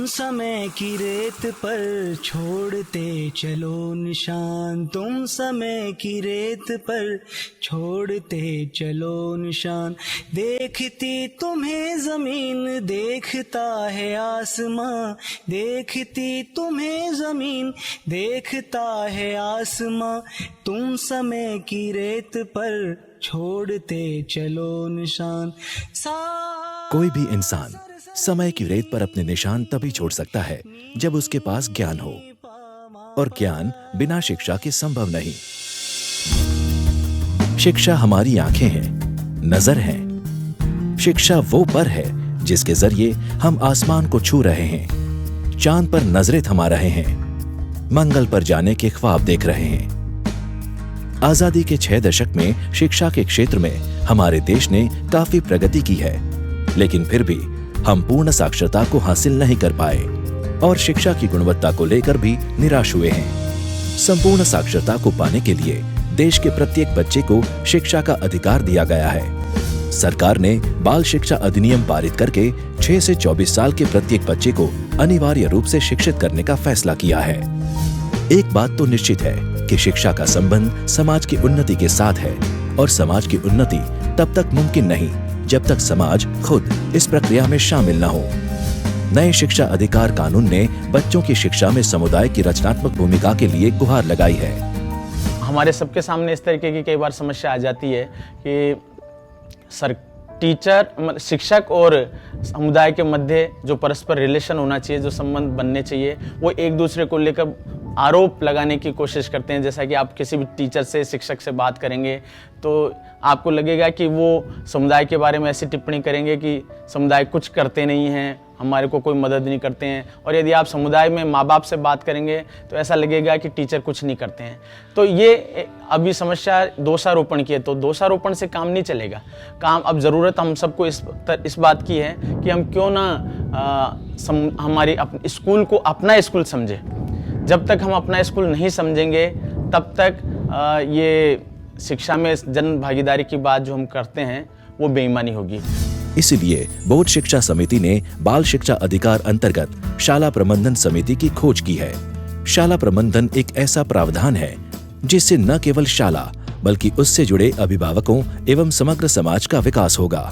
समय की रेत पर छोड़ते चलो निशान, तुम समय की रेत पर छोड़ते चलो निशान। देखती तुम्हें जमीन देखता है आसमां, देखती तुम्हें जमीन देखता है आसमां। तुम समय की रेत पर छोड़ते चलो निशान। कोई भी इंसान समय की रेत पर अपने निशान तभी छोड़ सकता है जब उसके पास ज्ञान हो, और ज्ञान बिना शिक्षा के संभव नहीं। शिक्षा हमारी आंखें हैं, नजर है। शिक्षा वो पर है जिसके जरिए हम आसमान को छू रहे हैं, चांद पर नजरें थमा रहे हैं, मंगल पर जाने के ख्वाब देख रहे हैं। आजादी के 6 दशक में शिक्षा के क्षेत्र में हमारे देश ने काफी प्रगति की है, लेकिन फिर भी हम पूर्ण साक्षरता को हासिल नहीं कर पाए और शिक्षा की गुणवत्ता को लेकर भी निराश हुए हैं। संपूर्ण साक्षरता को पाने के लिए देश के प्रत्येक बच्चे को शिक्षा का अधिकार दिया गया है। सरकार ने बाल शिक्षा अधिनियम पारित करके 6 से 24 साल के प्रत्येक बच्चे को अनिवार्य रूप से शिक्षित करने का फैसला किया है। एक बात तो निश्चित है कि शिक्षा का संबंध समाज की उन्नति के साथ है, और समाज की उन्नति तब तक मुमकिन नहीं जब तक समाज खुद इस प्रक्रिया में शामिल न हो। नए शिक्षा अधिकार कानून ने बच्चों की शिक्षा में समुदाय की रचनात्मक भूमिका के लिए गुहार लगाई है। हमारे सबके सामने इस तरीके की कई बार समस्या आ जाती है कि टीचर, शिक्षक और समुदाय के मध्य जो परस्पर रिलेशन होना चाहिए, जो संबंध बनने चाहिए, वो एक दूसरे को लेकर आरोप लगाने की कोशिश करते हैं। जैसा कि आप किसी भी टीचर से, शिक्षक से बात करेंगे तो आपको लगेगा कि वो समुदाय के बारे में ऐसी टिप्पणी करेंगे कि समुदाय कुछ करते नहीं हैं, हमारे को कोई मदद नहीं करते हैं। और यदि आप समुदाय में माँ बाप से बात करेंगे तो ऐसा लगेगा कि टीचर कुछ नहीं करते हैं। तो ये अभी समस्या दोषारोपण की है, तो दोषारोपण से काम नहीं चलेगा। काम अब ज़रूरत हम सबको इस बात की है कि हम क्यों ना हमारी स्कूल को अपना स्कूल समझे। जब तक हम अपना स्कूल नहीं समझेंगे तब तक ये शिक्षा में जन भागीदारी की बात जो हम करते हैं वो बेईमानी होगी। इसीलिए बोर्ड शिक्षा समिति ने बाल शिक्षा अधिकार अंतर्गत शाला प्रबंधन समिति की खोज की है। शाला प्रबंधन एक ऐसा प्रावधान है जिससे न केवल शाला बल्कि उससे जुड़े अभिभावकों एवं समग्र समाज का विकास होगा।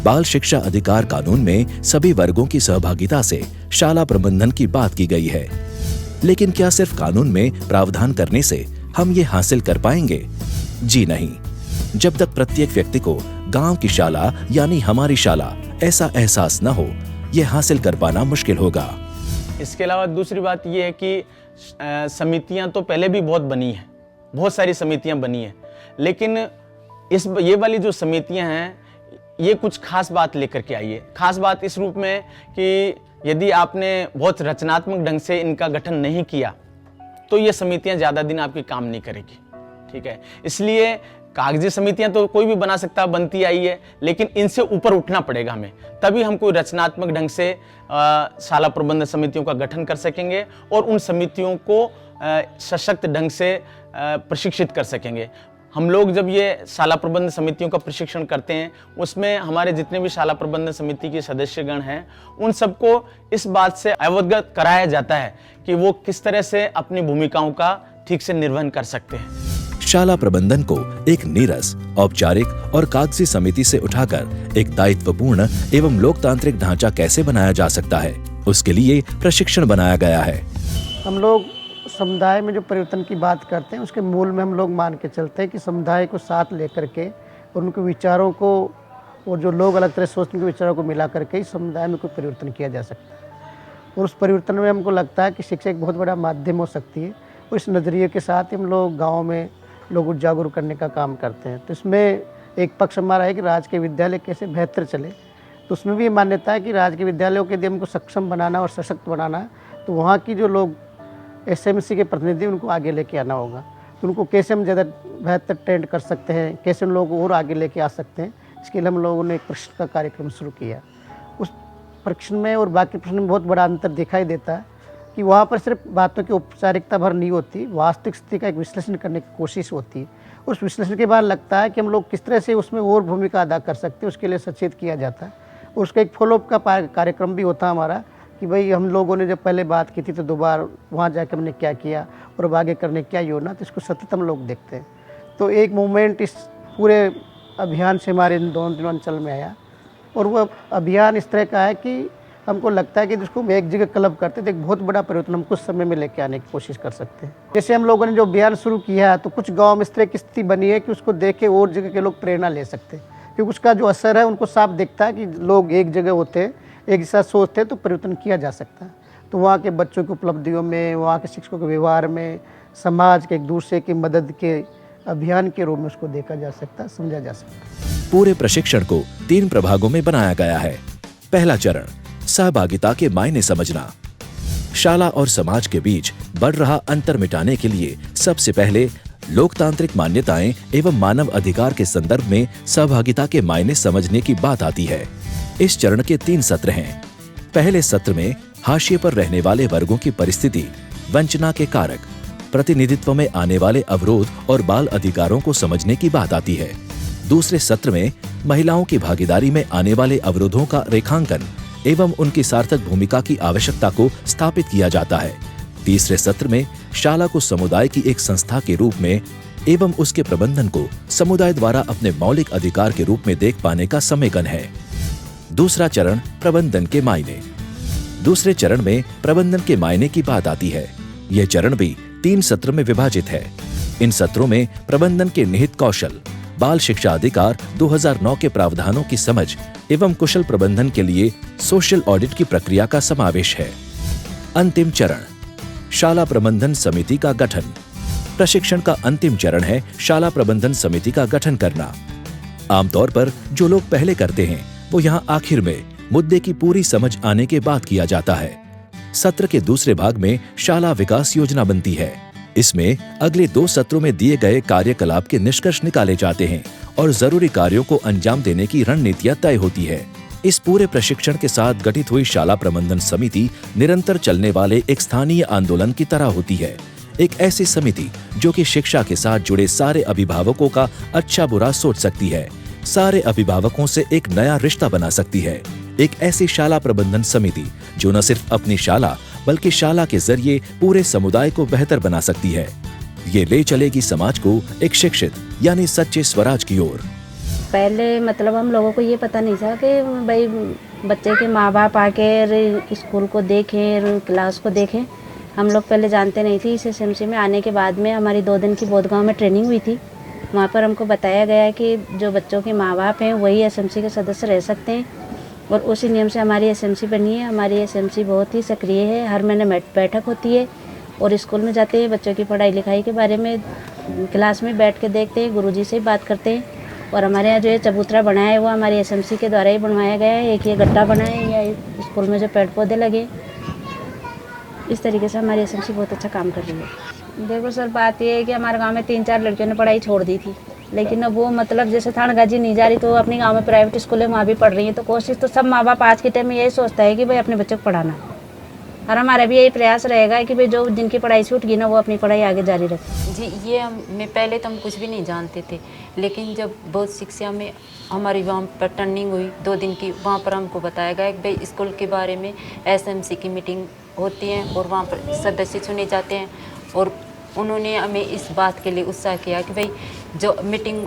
बाल शिक्षा अधिकार कानून में सभी वर्गों की सहभागिता से शाला प्रबंधन की बात की गई है। लेकिन क्या सिर्फ कानून में प्रावधान करने से हम ये हासिल कर पाएंगे? जी नहीं। जब तक प्रत्येक व्यक्ति को गांव की शाला यानी हमारी शाला ऐसा एहसास न हो, यह हासिल कर पाना मुश्किल होगा। इसके अलावा दूसरी बात यह है कि समितियां तो पहले भी बहुत बनी हैं, बहुत सारी समितियां बनी हैं, लेकिन ये वाली जो समितियां हैं ये कुछ खास बात लेकर के आई है। खास बात इस रूप में कि यदि आपने बहुत रचनात्मक ढंग से इनका गठन नहीं किया तो ये समितियां ज़्यादा दिन आपके काम नहीं करेगी। ठीक है, इसलिए कागजी समितियां तो कोई भी बना सकता, बनती आई है, लेकिन इनसे ऊपर उठना पड़ेगा हमें, तभी हम कोई रचनात्मक ढंग से शाला प्रबंधन समितियों का गठन कर सकेंगे और उन समितियों को सशक्त ढंग से प्रशिक्षित कर सकेंगे। हम लोग जब ये शाला प्रबंधन समितियों का प्रशिक्षण करते हैं उसमें हमारे जितने भी शाला प्रबंधन समिति के सदस्यगण हैं उन सबको इस बात से अवगत कराया जाता है कि वो किस तरह से अपनी भूमिकाओं का ठीक से निर्वहन कर सकते हैं। शाला प्रबंधन को एक नीरस, औपचारिक और कागजी समिति से उठाकर एक दायित्वपूर्ण एवं लोकतांत्रिक ढांचा कैसे बनाया जा सकता है, उसके लिए प्रशिक्षण बनाया गया है। हम लोग समुदाय में जो परिवर्तन की बात करते हैं उसके मूल में हम लोग मान के चलते हैं कि समुदाय को साथ लेकर के और उनके विचारों को और जो लोग अलग तरह सोचने के विचारों को मिला करके ही समुदाय में कोई परिवर्तन किया जा सकता है। और उस परिवर्तन में हमको लगता है कि शिक्षा एक बहुत बड़ा माध्यम हो सकती है। और इस नज़रिए के साथ हम लोग गाँव में लोगों को जागरूक करने का काम करते हैं। तो इसमें एक पक्ष हमारा है कि राज्य के विद्यालय कैसे बेहतर चले, तो उसमें भी मान्यता है कि राज्य के विद्यालयों के यदि हमको सक्षम बनाना और सशक्त बनाना है तो वहाँ की जो लोग एसएमसी के प्रतिनिधि उनको आगे लेके आना होगा। तो उनको कैसे हम ज़्यादा बेहतर ट्रेंड कर सकते हैं, कैसे उन लोगों को और आगे लेके आ सकते हैं, इसके लिए हम लोगों ने एक प्रशिक्षण का कार्यक्रम शुरू किया। उस प्रशिक्षण में और बाकी प्रशिक्षण में बहुत बड़ा अंतर दिखाई देता है कि वहाँ पर सिर्फ बातों की औपचारिकता भर नहीं होती, वास्तविक स्थिति का एक विश्लेषण करने की कोशिश होती है। उस विश्लेषण के बाद लगता है कि हम लोग किस तरह से उसमें और भूमिका अदा कर सकते हैं, उसके लिए सचेत किया जाता है। और उसका एक फॉलोअप का कार्यक्रम भी होता है हमारा कि भाई हम लोगों ने जब पहले बात की थी तो दोबारा वहाँ जाके हमने क्या किया और अब आगे करने क्या योजना, तो इसको सतत हम लोग देखते हैं। तो एक मूवमेंट इस पूरे अभियान से हमारे इन दोनों दिनों अंचल में आया और वो अभियान इस तरह का है कि हमको लगता है कि जिसको हम एक जगह क्लब करते हैं तो एक बहुत बड़ा परिवर्तन हम कुछ समय में लेके आने की कोशिश कर सकते हैं। जैसे हम लोगों ने जो अभियान शुरू किया है तो कुछ गाँव में इस तरह की स्थिति बनी है कि उसको देख के और जगह के लोग प्रेरणा ले सकते हैं, क्योंकि उसका जो असर है उनको साफ दिखता है कि लोग एक जगह होते हैं, एक जैसा सोचते हैं तो परिवर्तन किया जा सकता है। तो वहाँ के बच्चों की उपलब्धियों में, वहाँ के शिक्षकों के व्यवहार में, समाज के एक दूसरे की मदद के अभियान के रूप में उसको देखा जा सकता है, समझा जा सकता है। पूरे प्रशिक्षण को 3 प्रभागों में बनाया गया है। पहला चरण, सहभागिता के मायने समझना। शाला और समाज के बीच बढ़ रहा अंतर मिटाने के लिए सबसे पहले लोकतांत्रिक मान्यताएं एवं मानव अधिकार के संदर्भ में सहभागिता के मायने समझने की बात आती है। इस चरण के 3 सत्र हैं। पहले सत्र में हाशिए पर रहने वाले वर्गों की परिस्थिति, वंचना के कारक, प्रतिनिधित्व में आने वाले अवरोध और बाल अधिकारों को समझने की बात आती है। दूसरे सत्र में महिलाओं की भागीदारी में आने वाले अवरोधों का रेखांकन एवं उनकी सार्थक भूमिका की आवश्यकता को स्थापित किया जाता है। तीसरे सत्र में शाला को समुदाय की एक संस्था के रूप में एवं उसके प्रबंधन को समुदाय द्वारा अपने मौलिक अधिकार के रूप में देख पाने का समेकन है। दूसरा चरण, प्रबंधन के मायने। दूसरे चरण में प्रबंधन के मायने की बात आती है। यह चरण भी 3 सत्र में विभाजित है। इन सत्रों में प्रबंधन के निहित कौशल, बाल शिक्षा अधिकार 2009 के प्रावधानों की समझ एवं कुशल प्रबंधन के लिए सोशल ऑडिट की प्रक्रिया का समावेश है। अंतिम चरण, शाला प्रबंधन समिति का गठन। प्रशिक्षण का अंतिम चरण है शाला प्रबंधन समिति का गठन करना। आमतौर पर जो लोग पहले करते हैं वो यहाँ आखिर में मुद्दे की पूरी समझ आने के बाद किया जाता है। सत्र के दूसरे भाग में शाला विकास योजना बनती है। इसमें अगले 2 सत्रों में दिए गए कार्यकलाप के निष्कर्ष निकाले जाते हैं और जरूरी कार्यों को अंजाम देने की रणनीतियां तय होती है। इस पूरे प्रशिक्षण के साथ गठित हुई शाला प्रबंधन समिति निरंतर चलने वाले एक स्थानीय आंदोलन की तरह होती है। एक ऐसी समिति जो कि शिक्षा के साथ जुड़े सारे अभिभावकों का अच्छा बुरा सोच सकती है, सारे अभिभावकों से एक नया रिश्ता बना सकती है। एक ऐसी शाला प्रबंधन समिति जो न सिर्फ अपनी शाला बल्कि शाला के जरिए पूरे समुदाय को बेहतर बना सकती है। ये ले चलेगी समाज को एक शिक्षित यानी सच्चे स्वराज की ओर। पहले मतलब हम लोगों को ये पता नहीं था कि भाई बच्चे के माँ बाप आके स्कूल को देखें, क्लास को देखें। हम लोग पहले जानते नहीं थी। इस एसएमसी में आने के बाद में हमारी 2 दिन की बोधगांव में ट्रेनिंग हुई थी। वहाँ पर हमको बताया गया कि जो बच्चों के माँ बाप हैं वही एसएमसी के सदस्य रह सकते हैं और उसी नियम से हमारी एसएमसी बनी है। हमारी एसएमसी बहुत ही सक्रिय है। हर महीने बैठक होती है और स्कूल में जाते हैं, बच्चों की पढ़ाई लिखाई के बारे में क्लास में बैठ के देखते हैं, गुरुजी से बात करते हैं। और हमारे यहाँ जो ये चबूतरा बना है वो हमारी एसएमसी के द्वारा ही बनवाया गया है। एक ये गड्ढा बना है या स्कूल में जो पेड़ पौधे लगे, इस तरीके से हमारी एसएमसी बहुत अच्छा काम कर रही है। देखो सर, बात ये है कि हमारे गाँव में 3-4 लड़कियों ने पढ़ाई छोड़ दी थी, लेकिन अब वो मतलब जैसे थानगाजी नहीं जा रही तो अपने गांव में प्राइवेट स्कूल है, वहाँ भी पढ़ रही है। तो कोशिश तो सब माँ बाप आज के टाइम में यही सोचता है कि भाई अपने बच्चों को पढ़ाना, और हमारा भी यही प्रयास रहेगा कि भाई जो जिनकी पढ़ाई छूट गई ना वो अपनी पढ़ाई आगे जारी रखें। जी, ये मैं पहले तो हम कुछ भी नहीं जानते थे, लेकिन जब बहुत शिक्षा में हमारी वहाँ पर टर्निंग हुई 2 दिन की, वहाँ पर हमको बताया गया कि भाई स्कूल के बारे में एसएमसी की मीटिंग होती है और वहाँ पर सदस्य चुने जाते हैं। और उन्होंने हमें इस बात के लिए उत्साह किया कि भाई जो मीटिंग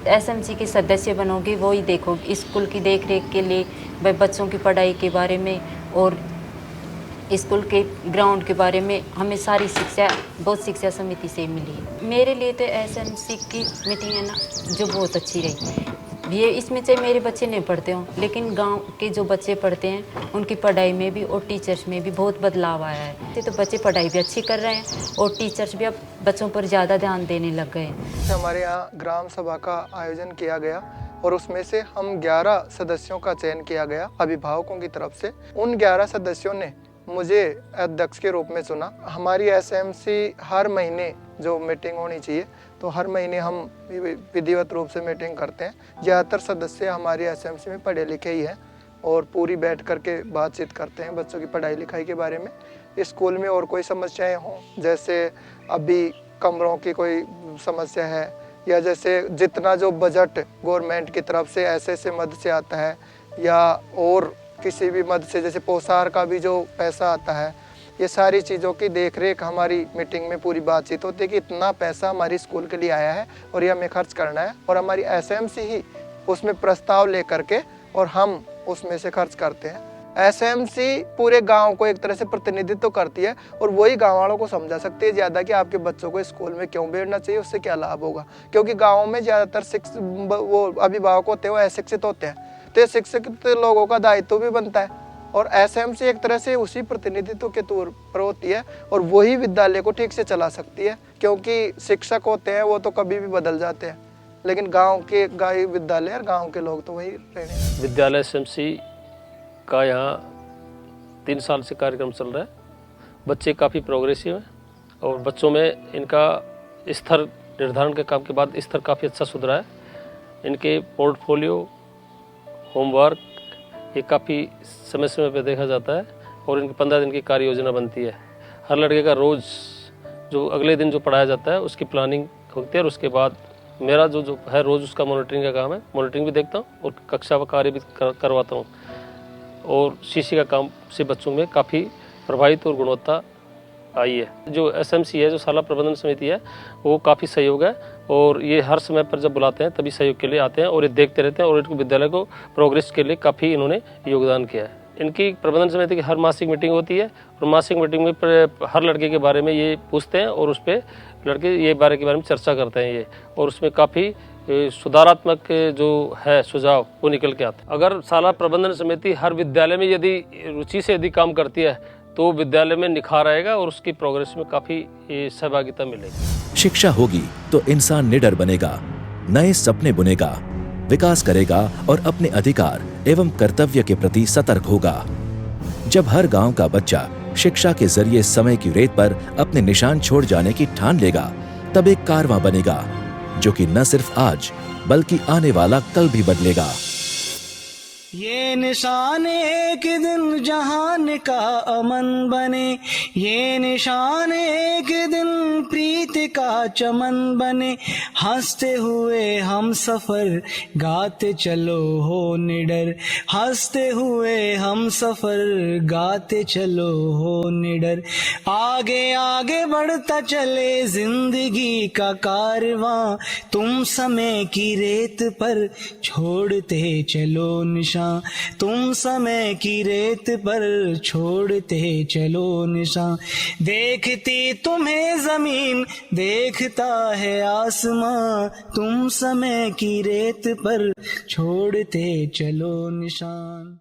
एसएमसी के सदस्य बनोगे वो ही देखोगे स्कूल की देख रेख के लिए, भाई बच्चों की पढ़ाई के बारे में और स्कूल के ग्राउंड के बारे में हमें सारी शिक्षा बहुत शिक्षा समिति से मिली है। मेरे लिए तो एसएमसी की मीटिंग है ना जो बहुत अच्छी रही। ये इसमें चाहे मेरे बच्चे नहीं पढ़ते हों, लेकिन गांव के जो बच्चे पढ़ते हैं उनकी पढ़ाई में भी और टीचर्स में भी बहुत बदलाव आया है। तो बच्चे पढ़ाई भी अच्छी कर रहे हैं और टीचर्स भी अब बच्चों पर ज़्यादा ध्यान देने लग गए हैं। हमारे यहाँ ग्राम सभा का आयोजन किया गया और उसमें से हम 11 सदस्यों का चयन किया गया अभिभावकों की तरफ से। उन 11 सदस्यों ने मुझे अध्यक्ष के रूप में चुना। हमारी एसएमसी हर महीने जो मीटिंग होनी चाहिए, तो हर महीने हम विधिवत रूप से मीटिंग करते हैं। ज़्यादातर सदस्य हमारी एसएमसी में पढ़े लिखे ही हैं और पूरी बैठ करके बातचीत करते हैं बच्चों की पढ़ाई लिखाई के बारे में। स्कूल में और कोई समस्याएं हों, जैसे अभी कमरों की कोई समस्या है, या जैसे जितना जो बजट गवर्नमेंट की तरफ से ऐसे मद से आता है, या और किसी भी मद से, जैसे पोसार का भी जो पैसा आता है, ये सारी चीज़ों की देखरेख हमारी मीटिंग में पूरी बातचीत होती है कि इतना पैसा हमारी स्कूल के लिए आया है और ये हमें खर्च करना है, और हमारी एसएमसी ही उसमें प्रस्ताव लेकर के और हम उसमें से खर्च करते हैं। एसएमसी पूरे गांव को एक तरह से प्रतिनिधित्व करती है और वही गांव वालों को समझा सकती है ज़्यादा कि आपके बच्चों को स्कूल में क्यों भेजना चाहिए, उससे क्या लाभ होगा। क्योंकि गाँव में ज़्यादातर वो अभिभावक होते हैं वो अशिक्षित होते हैं, तो ये शिक्षित लोगों का दायित्व भी बनता है, और एसएमसी एक तरह से उसी प्रतिनिधित्व के तौर पर होती है और वही विद्यालय को ठीक से चला सकती है। क्योंकि शिक्षक होते हैं वो तो कभी भी बदल जाते हैं, लेकिन गाँव विद्यालय और गाँव के लोग तो वही रहने। विद्यालय एसएमसी का यहाँ 3 साल से कार्यक्रम चल रहा है। बच्चे काफ़ी प्रोग्रेसिव हैं और बच्चों में इनका स्तर निर्धारण के काम के बाद स्तर काफ़ी अच्छा सुधरा है। इनके पोर्टफोलियो, होमवर्क ये काफ़ी समय समय पर देखा जाता है और इनकी 15 दिन की कार्य योजना बनती है। हर लड़के का रोज़ जो अगले दिन जो पढ़ाया जाता है उसकी प्लानिंग होती है और उसके बाद मेरा जो है रोज़ उसका मॉनिटरिंग का काम है। मॉनिटरिंग भी देखता हूँ और कक्षा व कार्य भी करवाता हूँ, और सीसी का काम से बच्चों में काफ़ी प्रभावित और गुणवत्ता आई है। जो एसएमसी है, जो शाला प्रबंधन समिति है, वो काफ़ी सहयोग है और ये हर समय पर जब बुलाते हैं तभी सहयोग के लिए आते हैं और ये देखते रहते हैं और इनको विद्यालय को प्रोग्रेस के लिए काफ़ी इन्होंने योगदान किया है। इनकी प्रबंधन समिति की हर मासिक मीटिंग होती है और मासिक मीटिंग में हर लड़के के बारे में ये पूछते हैं और उस पर लड़के ये बारे के बारे में चर्चा करते हैं ये, और उसमें काफ़ी सुधारात्मक जो है सुझाव वो निकल के आते हैं। अगर शाला प्रबंधन समिति हर विद्यालय में यदि रुचि से यदि काम करती है तो विद्यालय में निखार आएगा और उसकी प्रोग्रेस में काफ़ी सहभागिता मिलेगी। शिक्षा होगी तो इंसान निडर बनेगा, नए सपने बुनेगा, विकास करेगा और अपने अधिकार एवं कर्तव्य के प्रति सतर्क होगा। जब हर गांव का बच्चा शिक्षा के जरिए समय की रेत पर अपने निशान छोड़ जाने की ठान लेगा, तब एक कारवां बनेगा जो कि न सिर्फ आज बल्कि आने वाला कल भी बदलेगा। ये निशान एक दिन जहान का अमन बने, ये निशान एक दिन प्रीत का चमन बने, हंसते हुए हम सफर गाते चलो हो निडर, हंसते हुए हम सफर गाते चलो हो निडर। आगे आगे बढ़ता चले जिंदगी का कारवां, तुम समय की रेत पर छोड़ते चलो निशान, तुम समय की रेत पर छोड़ते चलो निशान। देखती तुम्हें जमीन देखता है आसमां, तुम समय की रेत पर छोड़ते चलो निशान।